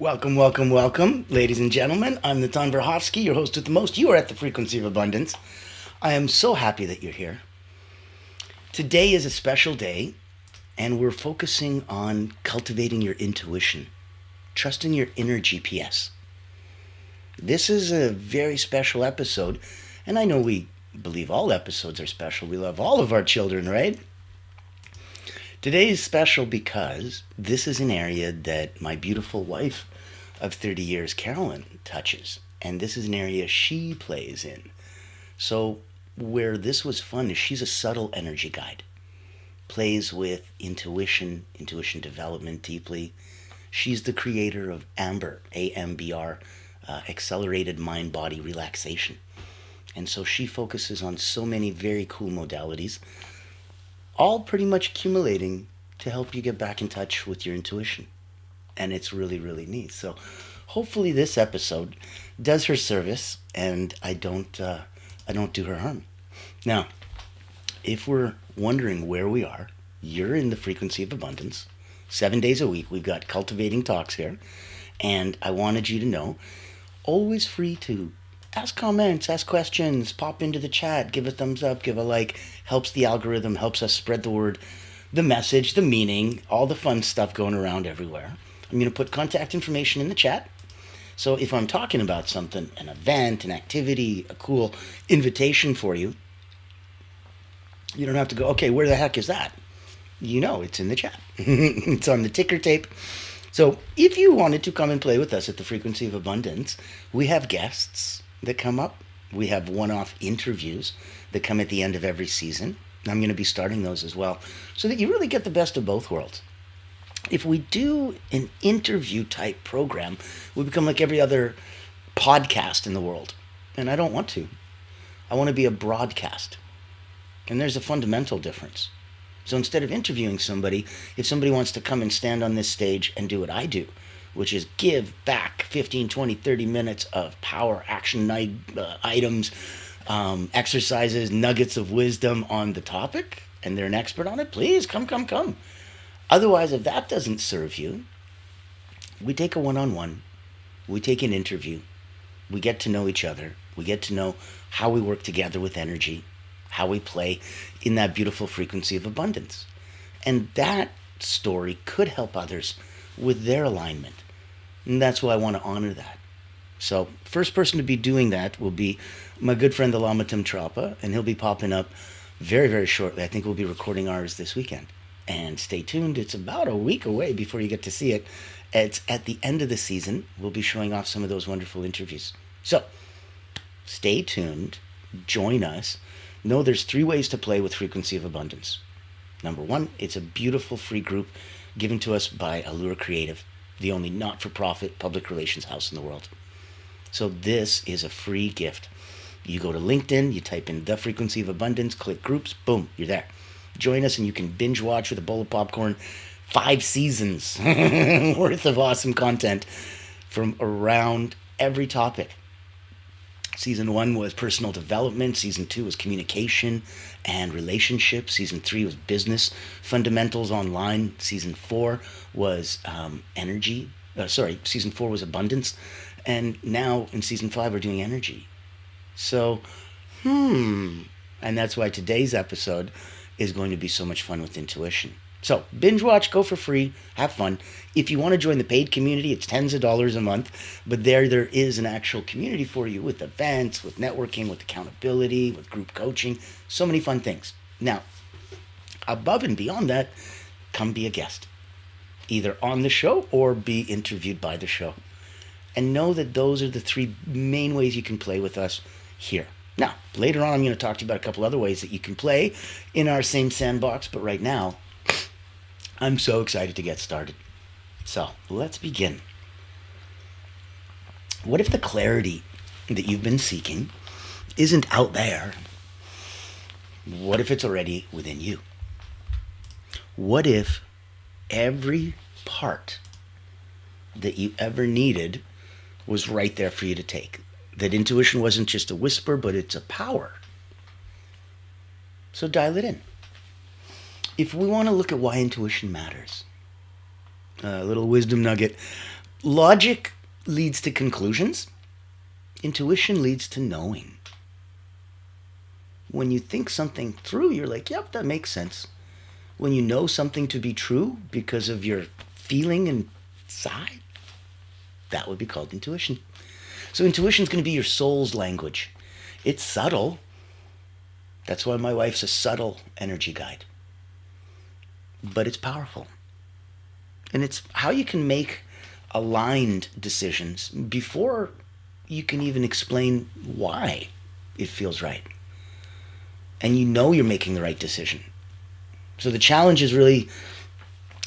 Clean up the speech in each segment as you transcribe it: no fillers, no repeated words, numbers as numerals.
Welcome, welcome, welcome, ladies and gentlemen. I'm Natan Verhovsky, your host with the most. You are at the Frequency of Abundance. I am so happy that you're here. Today is a special day, and we're focusing on cultivating your intuition, trusting your inner GPS. This is a very special episode, and I know we believe all episodes are special. We love all of our children, right? Today is special because this is an area that my beautiful wife of 30 years, Carolyn, touches. And this is an area she plays in. So where this was fun is she's a subtle energy guide. Plays with intuition development deeply. She's the creator of Amber, AMBR, accelerated mind-body relaxation. And so she focuses on so many very cool modalities, all pretty much accumulating to help you get back in touch with your intuition. And it's really, really neat. So hopefully this episode does her service and I don't do her harm. Now, if we're wondering where we are, you're in the Frequency of Abundance. 7 days a week, we've got Cultivating Talks here. And I wanted you to know, always free to ask comments, ask questions, pop into the chat, give a thumbs up, give a like. Helps the algorithm, helps us spread the word, the message, the meaning, all the fun stuff going around everywhere. I'm going to put contact information in the chat. So if I'm talking about something, an event, an activity, a cool invitation for you, you don't have to go, okay, where the heck is that? You know, it's in the chat. It's on the ticker tape. So if you wanted to come and play with us at the Frequency of Abundance, we have guests that come up. We have one-off interviews that come at the end of every season. I'm going to be starting those as well, so that you really get the best of both worlds. If we do an interview type program, we become like every other podcast in the world. And I don't want to. I want to be a broadcast. And there's a fundamental difference. So instead of interviewing somebody, if somebody wants to come and stand on this stage and do what I do, which is give back 15, 20, 30 minutes of power, action items, exercises, nuggets of wisdom on the topic, and they're an expert on it, please come. Otherwise, if that doesn't serve you, we take a one-on-one, we take an interview, we get to know each other, we get to know how we work together with energy, how we play in that beautiful frequency of abundance. And that story could help others with their alignment. And that's why I want to honor that. So, first person to be doing that will be my good friend Alamatim Trapa, and he'll be popping up very, very shortly. I think we'll be recording ours this weekend. And stay tuned. It's about a week away before you get to see it. It's at the end of the season. We'll be showing off some of those wonderful interviews. So, stay tuned. Join us. Know there's 3 ways to play with Frequency of Abundance. Number 1, it's a beautiful free group given to us by Allure Creative, the only not-for-profit public relations house in the world. So this is a free gift. You go to LinkedIn, you type in The Frequency of Abundance, click groups, boom, you're there. Join us and you can binge watch with a bowl of popcorn 5 seasons worth of awesome content from around every topic. Season 1 was personal development. Season 2 was communication and relationships. Season 3 was business fundamentals online. Season 4 was Season 4 was abundance. And now in Season 5, we're doing energy. So, and that's why today's episode is going to be so much fun with intuition. So, binge watch, go for free, have fun. If you want to join the paid community, it's tens of dollars a month, but there is an actual community for you with events, with networking, with accountability, with group coaching, so many fun things. Now, above and beyond that, come be a guest, either on the show or be interviewed by the show. And know that those are the 3 main ways you can play with us here. Now, later on, I'm going to talk to you about a couple other ways that you can play in our same sandbox, but right now, I'm so excited to get started. So, let's begin. What if the clarity that you've been seeking isn't out there? What if it's already within you? What if every part that you ever needed was right there for you to take? That intuition wasn't just a whisper, but it's a power. So dial it in. If we want to look at why intuition matters, a little wisdom nugget. Logic leads to conclusions. Intuition leads to knowing. When you think something through, you're like, yep, that makes sense. When you know something to be true because of your feeling inside, that would be called intuition. So intuition is going to be your soul's language. It's subtle. That's why my wife's a subtle energy guide. But it's powerful. And it's how you can make aligned decisions before you can even explain why it feels right. And you know you're making the right decision. So the challenge is really,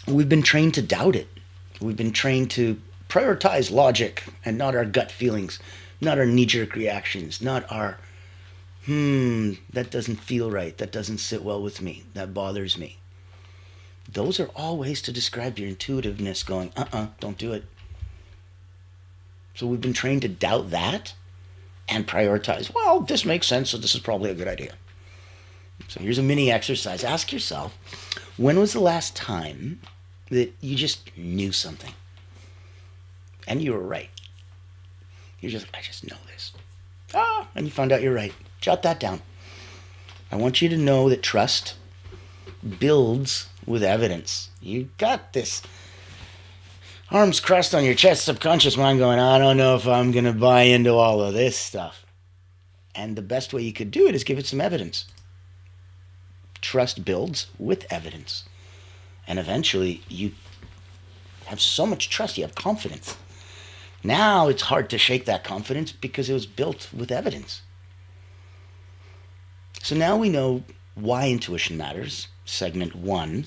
we've been trained to doubt it. We've been trained to prioritize logic and not our gut feelings, not our knee-jerk reactions, not our, that doesn't feel right, that doesn't sit well with me, that bothers me. Those are all ways to describe your intuitiveness going, don't do it. So we've been trained to doubt that and prioritize, well, this makes sense, so this is probably a good idea. So here's a mini exercise. Ask yourself, when was the last time that you just knew something? And you were right. You're just, I just know this. And you found out you're right. Jot that down. I want you to know that trust builds with evidence. You got this arms crossed on your chest, subconscious mind going, I don't know if I'm going to buy into all of this stuff. And the best way you could do it is give it some evidence. Trust builds with evidence. And eventually you have so much trust, you have confidence. Now it's hard to shake that confidence because it was built with evidence. So now we know why intuition matters, segment 1.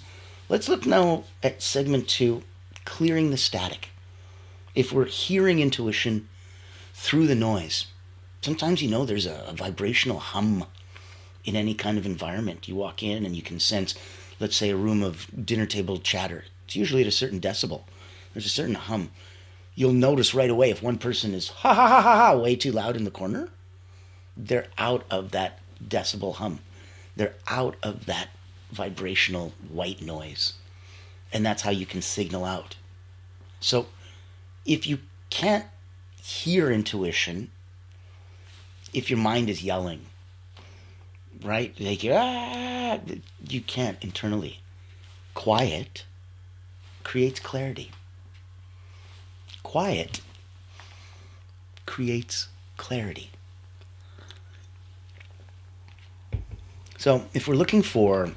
Let's look now at segment 2, clearing the static. If we're hearing intuition through the noise, sometimes there's a vibrational hum in any kind of environment. You walk in and you can sense, let's say, a room of dinner table chatter. It's usually at a certain decibel. There's a certain hum. You'll notice right away if one person is ha ha ha ha ha way too loud in the corner, they're out of that decibel hum. They're out of that vibrational white noise. And that's how you can signal out. So if you can't hear intuition, if your mind is yelling, right? Like, you can't internally. Quiet creates clarity. Quiet creates clarity. So if we're looking for,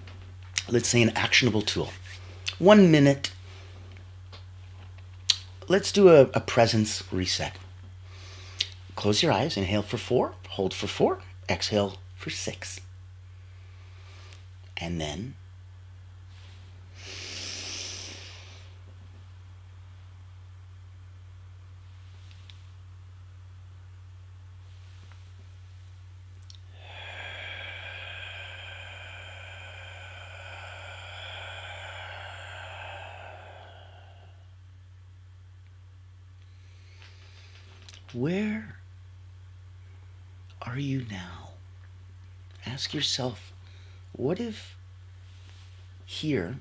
let's say, an actionable tool, 1 minute, let's do a presence reset. Close your eyes, inhale for 4, hold for 4, exhale for 6. And then where are you now? Ask yourself, what if here,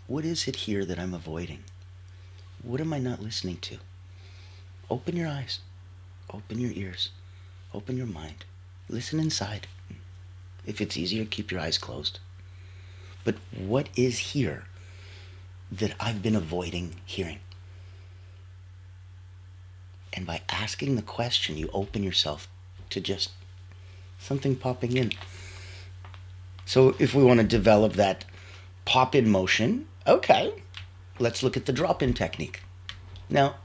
what is it here that I'm avoiding? What am I not listening to? Open your eyes, open your ears, open your mind. Listen inside. If it's easier, keep your eyes closed. But what is here that I've been avoiding hearing? And by asking the question, you open yourself to just something popping in. So if we want to develop that pop-in motion, okay, let's look at the drop-in technique. Now,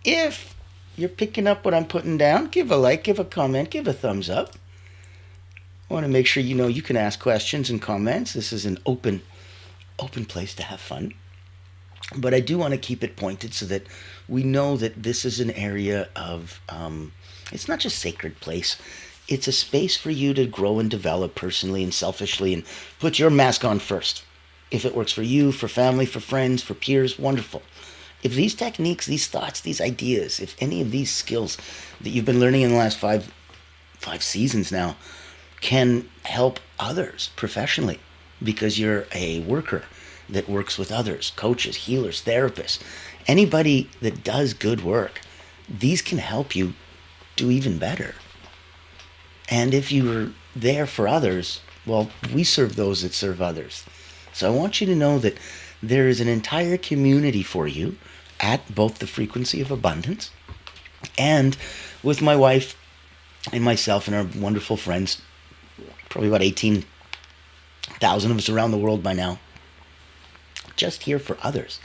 if you're picking up what I'm putting down, give a like, give a comment, give a thumbs up. I want to make sure you can ask questions and comments. This is an open place to have fun. But I do want to keep it pointed so that we know that this is an area of, it's not just sacred place. It's a space for you to grow and develop personally and selfishly and put your mask on first. If it works for you, for family, for friends, for peers, wonderful. If these techniques, these thoughts, these ideas, if any of these skills that you've been learning in the last five seasons now can help others professionally because you're a worker that works with others, coaches, healers, therapists, anybody that does good work. These can help you do even better. And if you were there for others, well, we serve those that serve others. So I want you to know that there is an entire community for you at both the Frequency of Abundance and with my wife and myself and our wonderful friends, probably about 18,000 of us around the world by now, just here for others.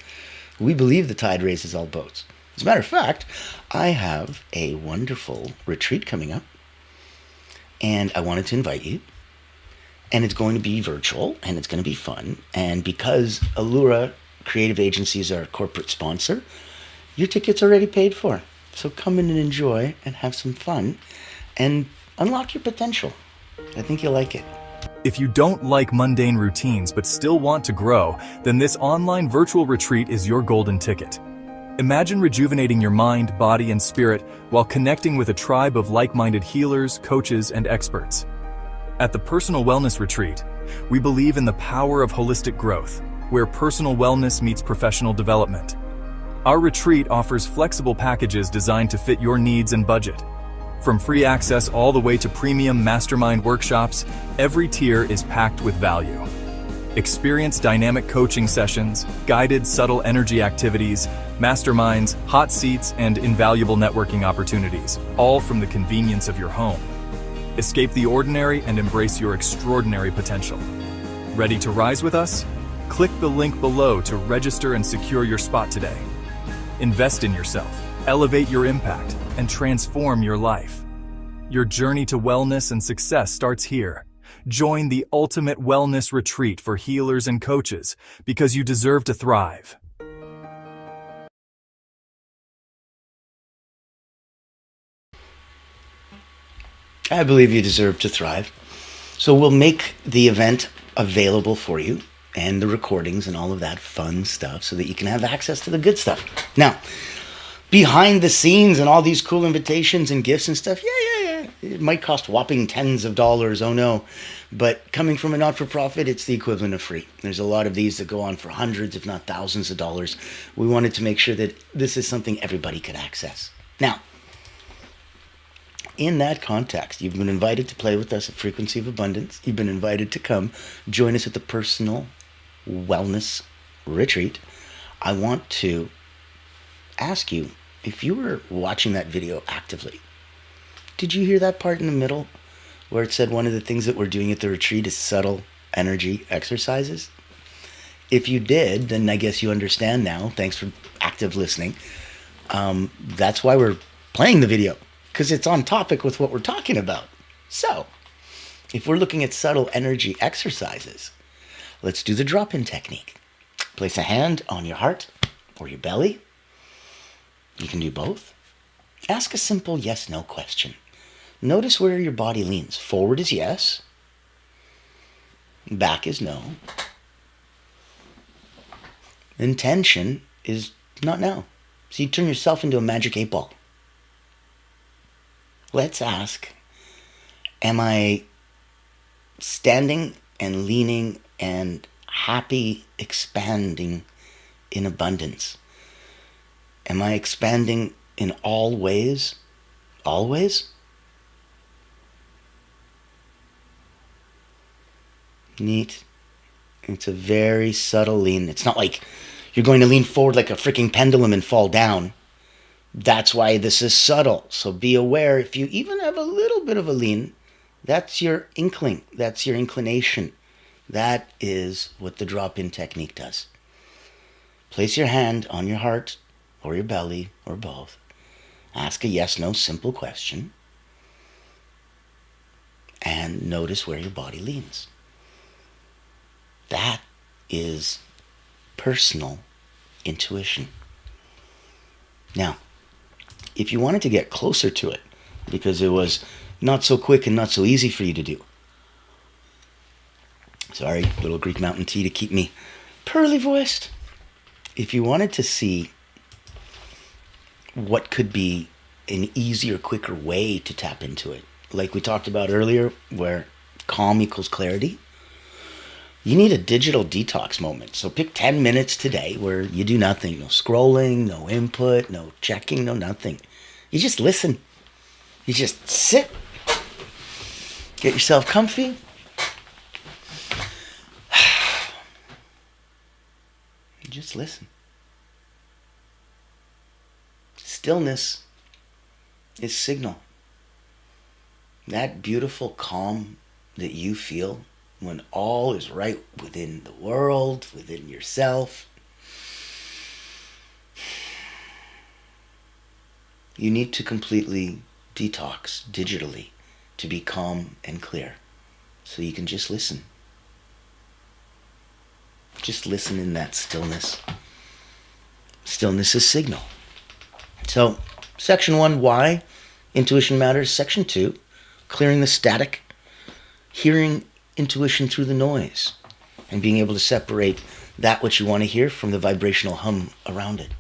We believe the tide raises all boats. As a matter of fact, I have a wonderful retreat coming up, and I wanted to invite you. And it's going to be virtual, and it's going to be fun. And because Allura Creative Agency is our corporate sponsor, your ticket's already paid for. So come in and enjoy and have some fun and unlock your potential. I think you'll like it. If you don't like mundane routines but still want to grow, then this online virtual retreat is your golden ticket. Imagine rejuvenating your mind, body, and spirit while connecting with a tribe of like-minded healers, coaches, and experts. At the Personal Wellness Retreat, we believe in the power of holistic growth, where personal wellness meets professional development. Our retreat offers flexible packages designed to fit your needs and budget. From free access all the way to premium mastermind workshops, every tier is packed with value. Experience dynamic coaching sessions, guided subtle energy activities, masterminds, hot seats, and invaluable networking opportunities, all from the convenience of your home. Escape the ordinary and embrace your extraordinary potential. Ready to rise with us? Click the link below to register and secure your spot today. Invest in yourself, elevate your impact, and transform your life. Your journey to wellness and success starts here. Join the ultimate wellness retreat for healers and coaches because you deserve to thrive. I believe you deserve to thrive. So we'll make the event available for you and the recordings and all of that fun stuff so that you can have access to the good stuff. Now, behind the scenes and all these cool invitations and gifts and stuff, yeah. It might cost whopping tens of dollars, oh no. But coming from a not-for-profit, it's the equivalent of free. There's a lot of these that go on for hundreds, if not thousands of dollars. We wanted to make sure that this is something everybody could access. Now, in that context, you've been invited to play with us at Frequency of Abundance. You've been invited to come join us at the Personal Wellness Retreat. I want to ask you, if you were watching that video actively, did you hear that part in the middle where it said one of the things that we're doing at the retreat is subtle energy exercises? If you did, then I guess you understand now. Thanks for active listening. That's why we're playing the video, because it's on topic with what we're talking about. So, if we're looking at subtle energy exercises, let's do the drop-in technique. Place a hand on your heart or your belly. You can do both. Ask a simple yes-no question. Notice where your body leans. Forward is yes. Back is no. Intention is not now. So you turn yourself into a magic 8-ball. Let's ask, am I standing and leaning and happy, expanding in abundance? Am I expanding in all ways? Always? Neat. It's a very subtle lean. It's not like you're going to lean forward like a freaking pendulum and fall down. That's why this is subtle. So be aware, if you even have a little bit of a lean, that's your inkling. That's your inclination. That is what the drop-in technique does. Place your hand on your heart or your belly or both. Ask a yes-no simple question. And notice where your body leans. That is personal intuition. Now, if you wanted to get closer to it, because it was not so quick and not so easy for you to do. Sorry, little Greek mountain tea to keep me pearly voiced. If you wanted to see what could be an easier, quicker way to tap into it, like we talked about earlier, where calm equals clarity, You need a digital detox moment. So pick 10 minutes today where you do nothing. No scrolling, no input, no checking, no nothing. You just listen. You just sit. Get yourself comfy. You just listen. Stillness is signal. That beautiful calm that you feel when all is right within the world, within yourself. You need to completely detox digitally to be calm and clear. So you can just listen. Just listen in that stillness. Stillness is signal. So, section 1, why intuition matters. Section 2, clearing the static, hearing intuition through the noise, and being able to separate that which you want to hear from the vibrational hum around it.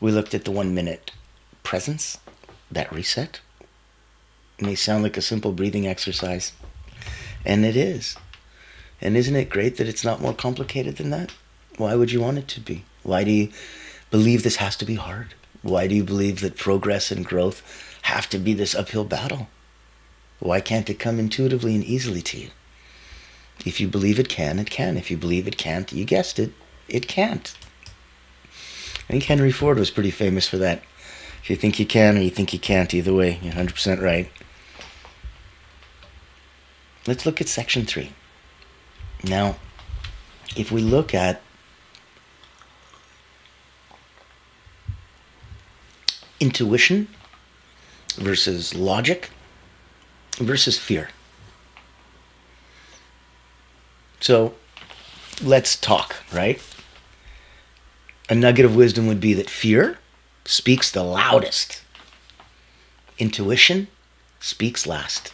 We looked at the 1 minute presence, that reset. It may sound like a simple breathing exercise, and it is. And isn't it great that it's not more complicated than that? Why would you want it to be? Why do you believe this has to be hard? Why do you believe that progress and growth have to be this uphill battle? Why can't it come intuitively and easily to you? If you believe it can, it can. If you believe it can't, you guessed it, it can't. I think Henry Ford was pretty famous for that. If you think you can or you think you can't, either way, you're 100% right. Let's look at section 3. Now, if we look at intuition versus logic versus fear. So let's talk, right? A nugget of wisdom would be that fear speaks the loudest. Intuition speaks last,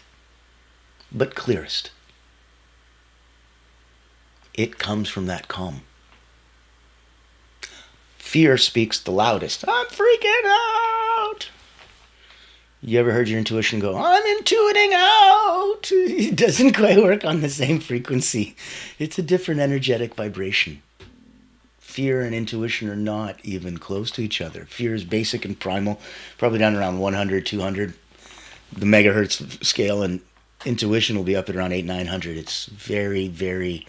but clearest. It comes from that calm. Fear speaks the loudest. I'm freaking out. You ever heard your intuition go, I'm intuiting out? It doesn't quite work on the same frequency. It's a different energetic vibration. Fear and intuition are not even close to each other. Fear is basic and primal, probably down around 100, 200, the megahertz scale, and intuition will be up at around 800, 900. It's very, very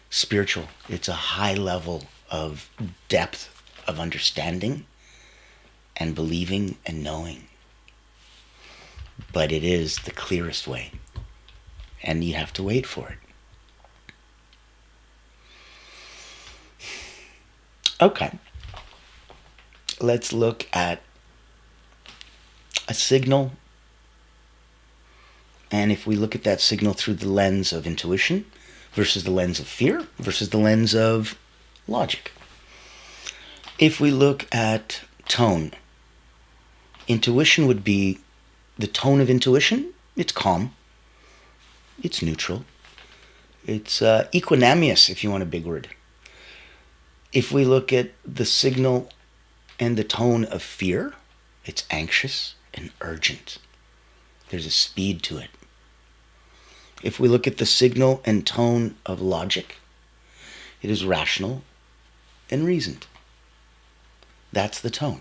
spiritual. It's a high level of depth of understanding and believing and knowing. But it is the clearest way, and you have to wait for it. Okay, let's look at a signal, and if we look at that signal through the lens of intuition versus the lens of fear versus the lens of logic. If we look at tone, intuition would be the tone of intuition. It's calm, it's neutral, it's equanimous, if you want a big word. If we look at the signal and the tone of fear, it's anxious and urgent. There's a speed to it. If we look at the signal and tone of logic, it is rational and reasoned. That's the tone.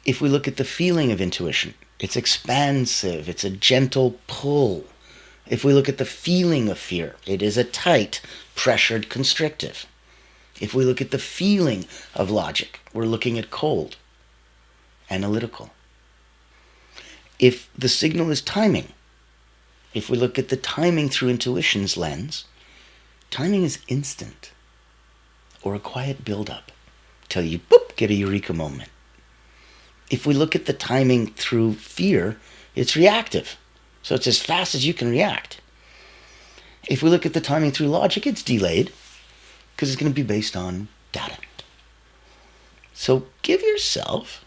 If we look at the feeling of intuition, it's expansive, it's a gentle pull. If we look at the feeling of fear, it is a tight, pressured, constrictive. If we look at the feeling of logic, we're looking at cold, analytical. If the signal is timing, if we look at the timing through intuition's lens, timing is instant or a quiet build-up till you boop, get a eureka moment. If we look at the timing through fear, it's reactive. So it's as fast as you can react. If we look at the timing through logic, it's delayed because it's going to be based on data. So give yourself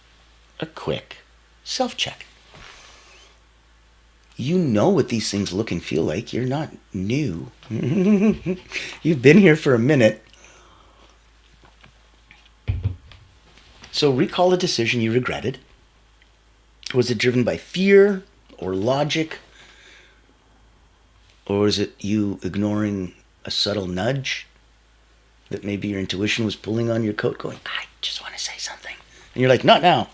a quick self-check. You know what these things look and feel like. You're not new. You've been here for a minute. So recall a decision you regretted. Was it driven by fear or logic? Or is it you ignoring a subtle nudge that maybe your intuition was pulling on your coat going, I just want to say something. And you're like, not now.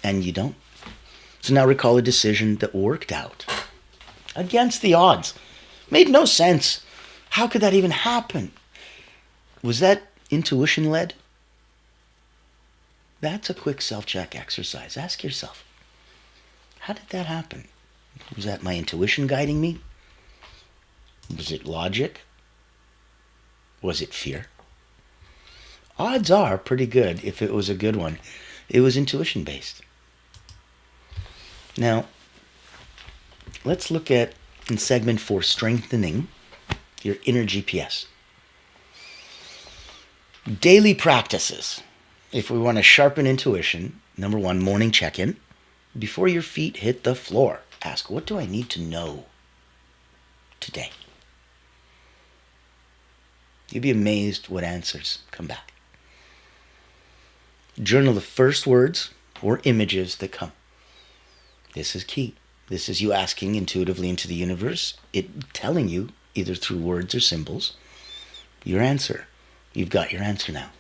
And you don't. So now recall a decision that worked out against the odds. Made no sense. How could that even happen? Was that intuition led? That's a quick self-check exercise. Ask yourself, how did that happen? Was that my intuition guiding me? Was it logic? Was it fear? Odds are pretty good if it was a good one. It was intuition based. Now, let's look at in segment 4, strengthening your inner GPS. Daily practices. If we want to sharpen intuition, number 1, morning check-in. Before your feet hit the floor, ask, what do I need to know today? You'd be amazed what answers come back. Journal the first words or images that come. This is key. This is you asking intuitively into the universe, it telling you, either through words or symbols, your answer. You've got your answer now.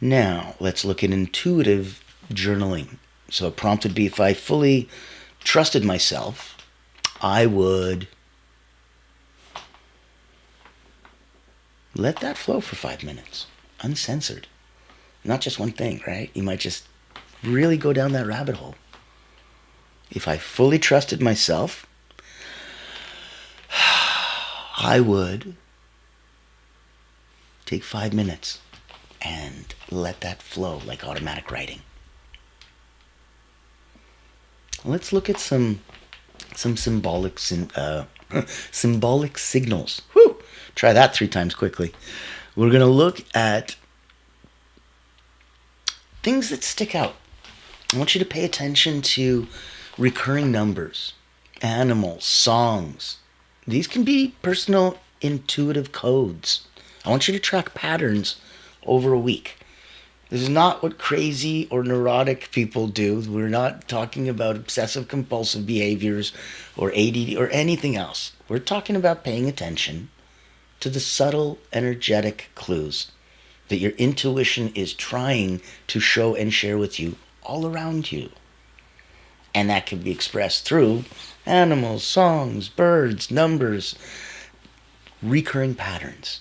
Now, let's look at intuitive journaling. So a prompt would be, if I fully trusted myself, I would let that flow for 5 minutes, uncensored. Not just one thing, right? You might just really go down that rabbit hole. If I fully trusted myself, I would take 5 minutes and let that flow like automatic writing. Let's look at some symbolic symbolic signals. Whew! Try that 3 times quickly. We're going to look at things that stick out. I want you to pay attention to recurring numbers, animals, songs. These can be personal intuitive codes. I want you to track patterns over a week. This is not what crazy or neurotic people do. We're not talking about obsessive compulsive behaviors or ADD or anything else. We're talking about paying attention to the subtle energetic clues that your intuition is trying to show and share with you all around you. And that can be expressed through animals, songs, birds, numbers, recurring patterns.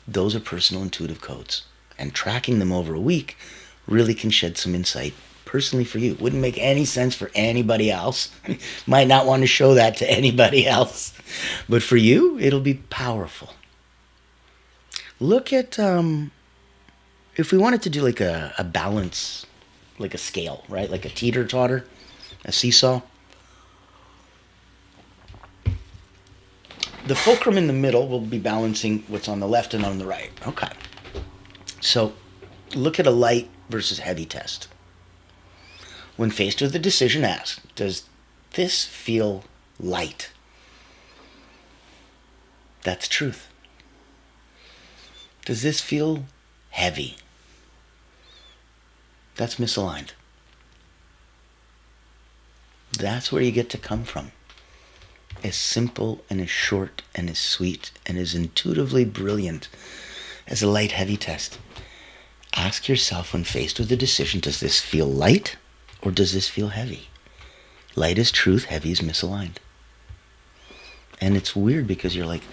Those are personal intuitive codes. And tracking them over a week really can shed some insight personally for you. Wouldn't make any sense for anybody else. Might not want to show that to anybody else. But for you, it'll be powerful. Look at, if we wanted to do like a balance, like a scale, right? Like a teeter-totter, a seesaw. The fulcrum in the middle will be balancing what's on the left and on the right. Okay. So look at a light versus heavy test. When faced with a decision, ask, does this feel light? That's truth. Does this feel heavy? That's misaligned. That's where you get to come from. As simple and as short and as sweet and as intuitively brilliant as a light-heavy test. Ask yourself when faced with a decision, does this feel light or does this feel heavy? Light is truth, heavy is misaligned. And it's weird because you're like,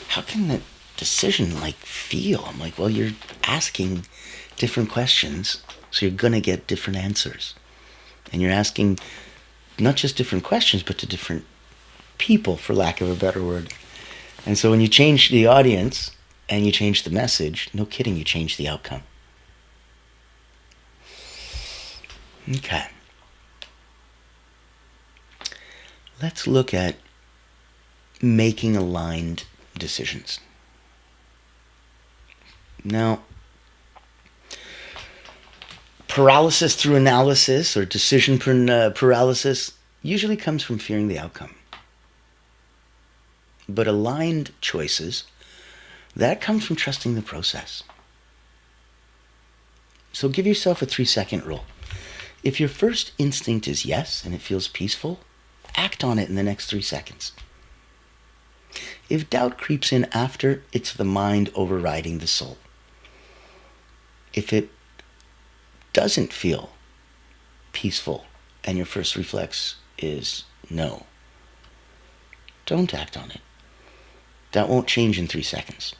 how can that decision feel? I'm like, well, you're asking different questions, so you're going to get different answers. And you're asking not just different questions, but to different people, for lack of a better word. And so when you change the audience and you change the message, no kidding, you change the outcome. Okay. Let's look at making aligned decisions. Now, paralysis through analysis or decision paralysis usually comes from fearing the outcome. But aligned choices, that comes from trusting the process. So give yourself a 3-second rule. If your first instinct is yes and it feels peaceful, act on it in the next 3 seconds. If doubt creeps in after, it's the mind overriding the soul. If it doesn't feel peaceful and your first reflex is no, don't act on it. That won't change in 3 seconds.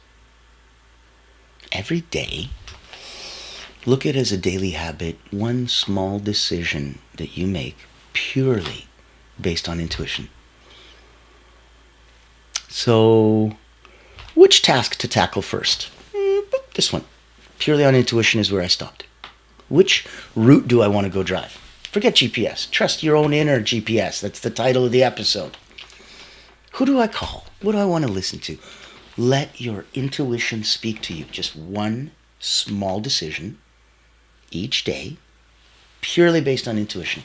Every day, look at it as a daily habit, one small decision that you make purely based on intuition. So, which task to tackle first? This one. Purely on intuition is where I stopped. Which route do I want to go drive? Forget GPS. Trust your own inner GPS. That's the title of the episode. Who do I call? What do I want to listen to? Let your intuition speak to you. Just one small decision each day, purely based on intuition.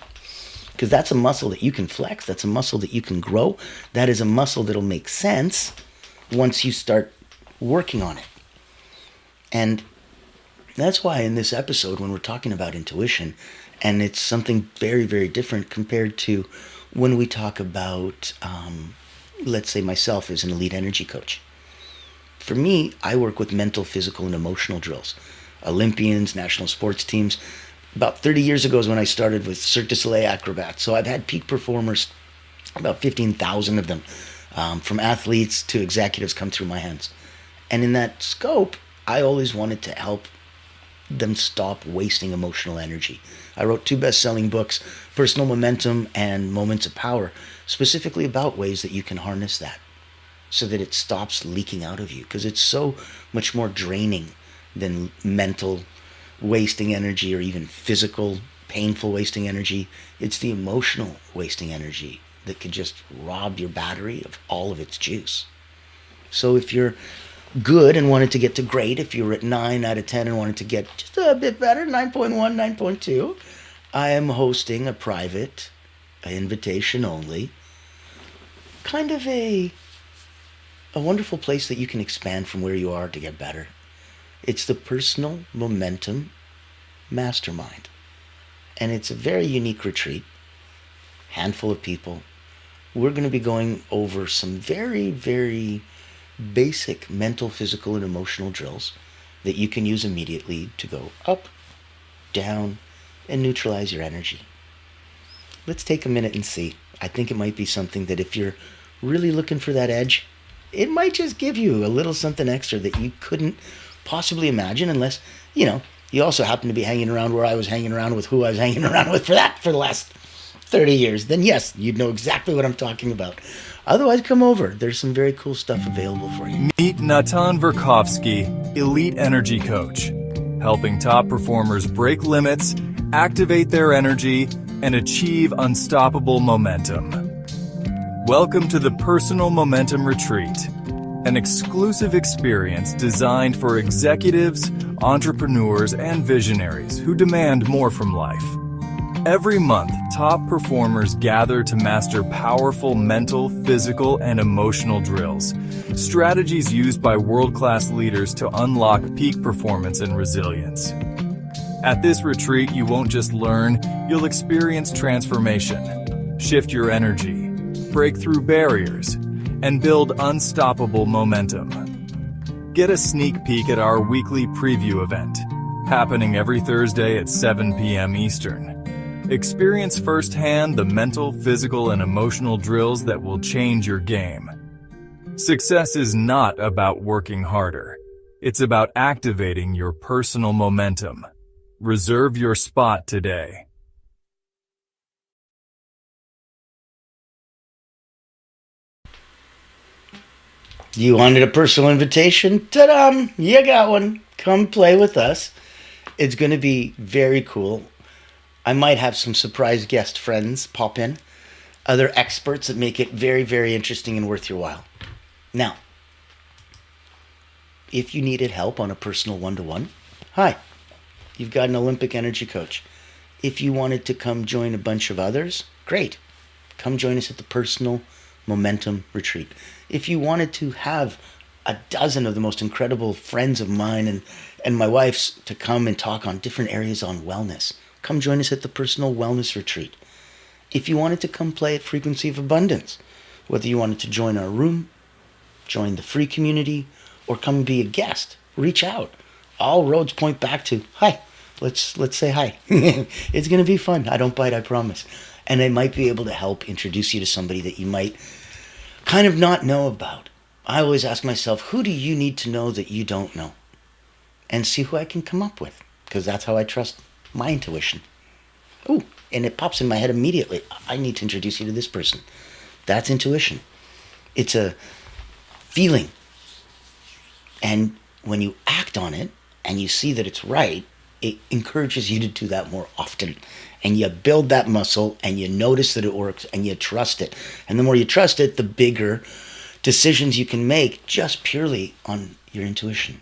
Because that's a muscle that you can flex. That's a muscle that you can grow. That is a muscle that'll make sense once you start working on it. And that's why in this episode, when we're talking about intuition, and it's something very, very different compared to when we talk about, let's say myself as an elite energy coach. For me, I work with mental, physical, and emotional drills. Olympians, national sports teams. About 30 years ago is when I started with Cirque du Soleil acrobats. So I've had peak performers, about 15,000 of them, from athletes to executives come through my hands. And in that scope, I always wanted to help them stop wasting emotional energy. I wrote 2 best-selling books, Personal Momentum and Moments of Power, specifically about ways that you can harness that so that it stops leaking out of you, because it's so much more draining than mental wasting energy or even physical, painful wasting energy. It's the emotional wasting energy that can just rob your battery of all of its juice. So if you're good and wanted to get to great, if you were at 9 out of 10 and wanted to get just a bit better, 9.1, 9.2, I am hosting a private, invitation only, kind of a wonderful place that you can expand from where you are to get better. It's the Personal Momentum Mastermind. And it's a very unique retreat, handful of people. We're going to be going over some very, very basic mental, physical, and emotional drills that you can use immediately to go up, down, and neutralize your energy. Let's take a minute and see. I think it might be something that if you're really looking for that edge, it might just give you a little something extra that you couldn't possibly imagine unless, you also happen to be hanging around where I was hanging around with who I was hanging around with for the last 30 years. Then yes, you'd know exactly what I'm talking about. Otherwise, come over. There's some very cool stuff available for you. Meet Natan Verkovsky, Elite Energy Coach, helping top performers break limits, activate their energy, and achieve unstoppable momentum. Welcome to the Personal Momentum Retreat, an exclusive experience designed for executives, entrepreneurs, and visionaries who demand more from life. Every month, top performers gather to master powerful mental, physical, and emotional drills, strategies used by world-class leaders to unlock peak performance and resilience. At this retreat, you won't just learn, you'll experience transformation, shift your energy, break through barriers, and build unstoppable momentum. Get a sneak peek at our weekly preview event, happening every Thursday at 7 p.m. Eastern. Experience firsthand the mental, physical, and emotional drills that will change your game. Success is not about working harder. It's about activating your personal momentum. Reserve your spot today. You wanted a personal invitation? Ta-da! You got one. Come play with us. It's going to be very cool. I might have some surprise guest friends pop in. Other experts that make it very, very interesting and worth your while. Now, if you needed help on a personal one-to-one, hi. You've got an Olympic energy coach. If you wanted to come join a bunch of others, great. Come join us at the Personal Momentum Retreat. If you wanted to have a dozen of the most incredible friends of mine and my wife's to come and talk on different areas on wellness, come join us at the Personal Wellness Retreat. if you wanted to come play at Frequency of Abundance, whether you wanted to join our room, join the free community, or come be a guest, reach out. All roads point back to hi. Let's say hi. It's going to be fun. I don't bite, I promise. And I might be able to help introduce you to somebody that you might kind of not know about. I always ask myself, who do you need to know that you don't know? And see who I can come up with, because that's how I trust my intuition. Ooh, and it pops in my head immediately. I need to introduce you to this person. That's intuition. It's a feeling. And when you act on it and you see that it's right, it encourages you to do that more often. And you build that muscle and you notice that it works and you trust it. And the more you trust it, the bigger decisions you can make just purely on your intuition.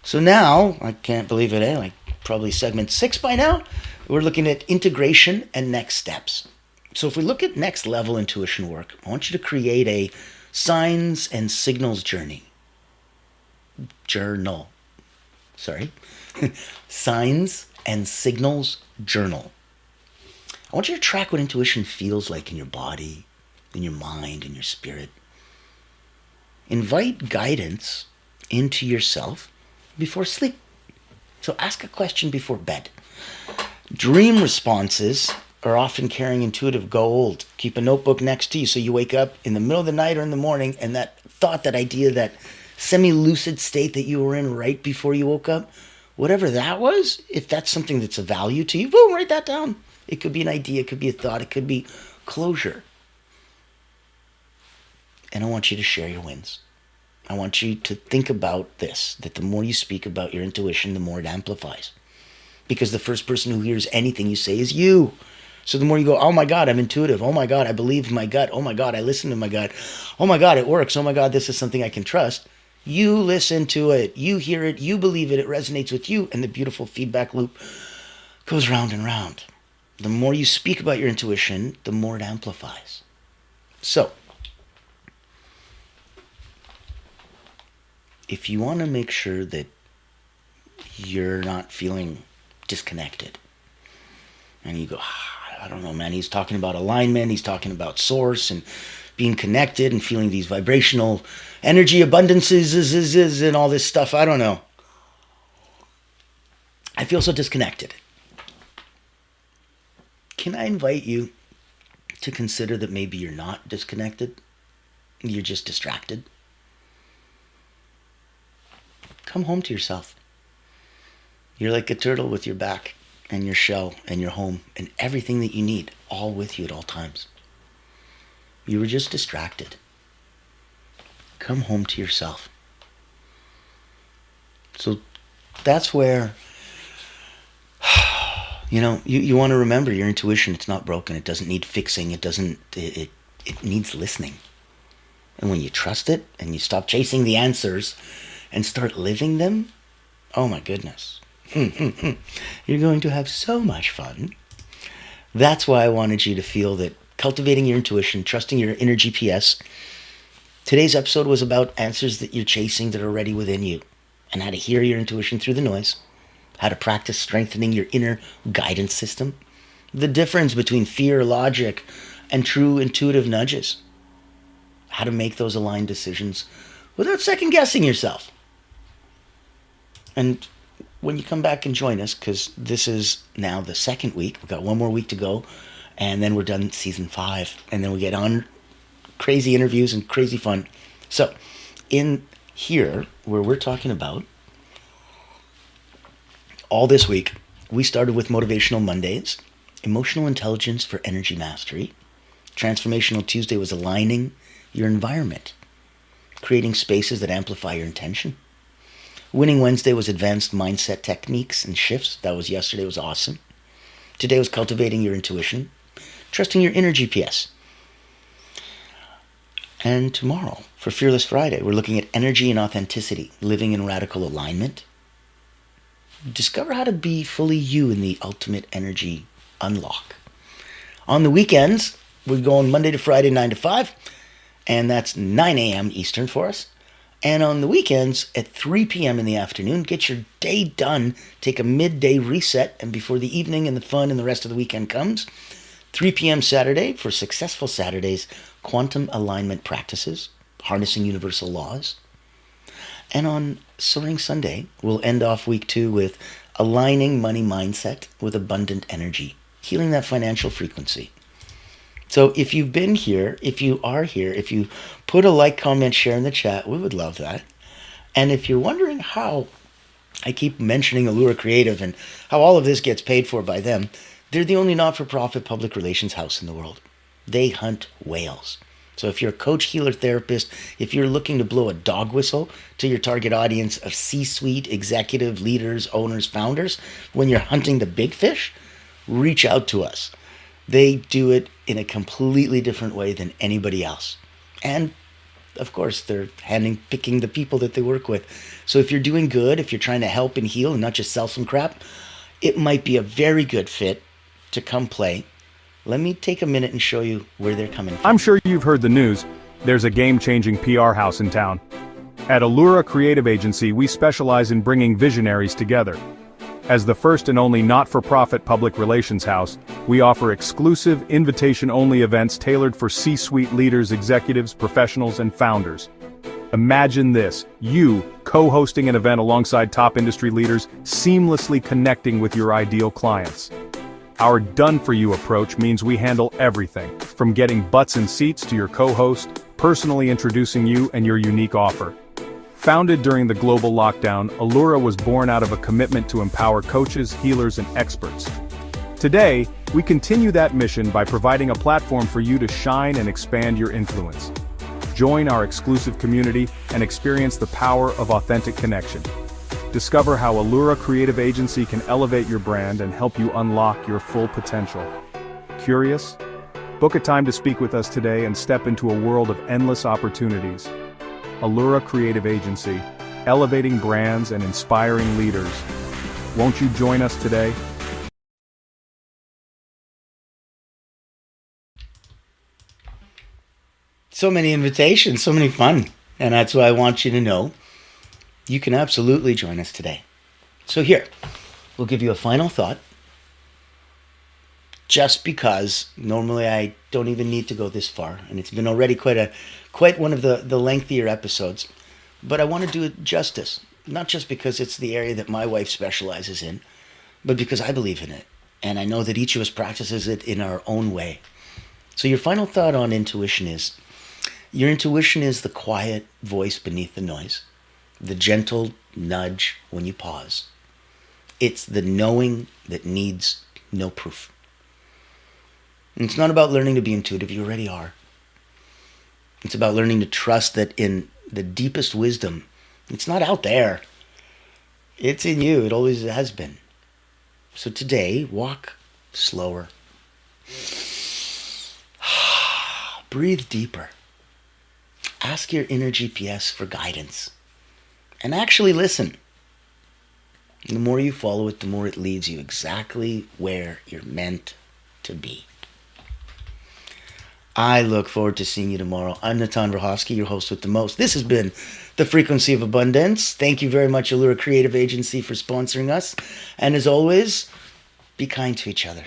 So now, I can't believe it, like probably segment 6 by now, we're looking at integration and next steps. So if we look at next level intuition work, I want you to create a signs and signals journey. Signs and signals journal. I want you to track what intuition feels like in your body, in your mind, in your spirit. Invite guidance into yourself before sleep. So ask a question before bed. Dream responses are often carrying intuitive gold. Keep a notebook next to you so you wake up in the middle of the night or in the morning and that thought, that idea, that semi-lucid state that you were in right before you woke up, whatever that was, if that's something that's of value to you, boom, write that down. It could be an idea, it could be a thought, it could be closure. And I want you to share your wins. I want you to think about this, that the more you speak about your intuition, the more it amplifies. Because the first person who hears anything you say is you. So the more you go, oh my God, I'm intuitive. Oh my God, I believe my gut. Oh my God, I listen to my gut. Oh my God, it works. Oh my God, this is something I can trust. You listen to it. You hear it. You believe it. It resonates with you. And the beautiful feedback loop goes round and round. The more you speak about your intuition, the more it amplifies. So, if you want to make sure that you're not feeling disconnected, and you go, I don't know, man, he's talking about alignment, he's talking about source and being connected and feeling these vibrational energy abundances and all this stuff, I don't know. I feel so disconnected. Can I invite you to consider that maybe you're not disconnected? You're just distracted. Come home to yourself. You're like a turtle with your back and your shell and your home and everything that you need, all with you at all times. You were just distracted. Come home to yourself. So that's where, you want to remember your intuition. It's not broken. It doesn't need fixing. It needs listening. And when you trust it and you stop chasing the answers and start living them, oh my goodness. You're going to have so much fun. That's why I wanted you to feel that cultivating your intuition, trusting your inner GPS. Today's episode was about answers that you're chasing that are already within you, and how to hear your intuition through the noise, how to practice strengthening your inner guidance system, the difference between fear, logic, and true intuitive nudges, how to make those aligned decisions without second guessing yourself. And when you come back and join us, because this is now the second week, we've got one more week to go, and then we're done season 5, and then we get on crazy interviews and crazy fun. So in here, where we're talking about all this week, we started with Motivational Mondays, Emotional Intelligence for Energy Mastery. Transformational Tuesday was aligning your environment, creating spaces that amplify your intention. Winning Wednesday was advanced mindset techniques and shifts. That was yesterday. It was awesome. Today was cultivating your intuition, trusting your inner GPS. And tomorrow, for Fearless Friday, we're looking at energy and authenticity, living in radical alignment. Discover how to be fully you in the ultimate energy unlock. On the weekends, we're going Monday to Friday, 9 to 5, and that's 9 a.m. Eastern for us. And on the weekends at 3 p.m. in the afternoon, get your day done, take a midday reset, and before the evening and the fun and the rest of the weekend comes, 3 p.m. Saturday for Successful Saturdays, quantum alignment practices, harnessing universal laws. And on Soaring Sunday, we'll end off week 2 with aligning money mindset with abundant energy, healing that financial frequency. So if you've been here, if you are here, if you put a like, comment, share in the chat, we would love that. And if you're wondering how I keep mentioning Allura Creative and how all of this gets paid for by them, they're the only not-for-profit public relations house in the world. They hunt whales. So if you're a coach, healer, therapist, if you're looking to blow a dog whistle to your target audience of C-suite, executive, leaders, owners, founders, when you're hunting the big fish, reach out to us. They do it in a completely different way than anybody else. And of course, they're picking the people that they work with. So if you're doing good, if you're trying to help and heal and not just sell some crap, it might be a very good fit to come play. Let me take a minute and show you where they're coming from. I'm sure you've heard the news. There's a game-changing PR house in town. At Allura Creative Agency, we specialize in bringing visionaries together. As the first and only not-for-profit public relations house, we offer exclusive, invitation-only events tailored for C-suite leaders, executives, professionals, and founders. Imagine this, you co-hosting an event alongside top industry leaders, seamlessly connecting with your ideal clients. Our done-for-you approach means we handle everything, from getting butts in seats to your co-host, personally introducing you and your unique offer. Founded during the global lockdown, Allura was born out of a commitment to empower coaches, healers, and experts. Today, we continue that mission by providing a platform for you to shine and expand your influence. Join our exclusive community and experience the power of authentic connection. Discover how Allura Creative Agency can elevate your brand and help you unlock your full potential. Curious? Book a time to speak with us today and step into a world of endless opportunities. Allura Creative Agency, elevating brands and inspiring leaders. Won't you join us today? So many invitations, so many fun. And that's why I want you to know you can absolutely join us today. So here, we'll give you a final thought. Just because normally I don't even need to go this far, and it's been already quite one of the lengthier episodes, but I want to do it justice, not just because it's the area that my wife specializes in, but because I believe in it, and I know that each of us practices it in our own way. So your final thought on intuition is, your intuition is the quiet voice beneath the noise, the gentle nudge when you pause. It's the knowing that needs no proof. And it's not about learning to be intuitive, you already are. It's about learning to trust that in the deepest wisdom, it's not out there. It's in you, it always has been. So today, walk slower. Breathe deeper. Ask your inner GPS for guidance. And actually listen. And the more you follow it, the more it leads you exactly where you're meant to be. I look forward to seeing you tomorrow. I'm Natan Verhovsky, your host with the most. This has been The Frequency of Abundance. Thank you very much, Allura Creative Agency, for sponsoring us. And as always, be kind to each other.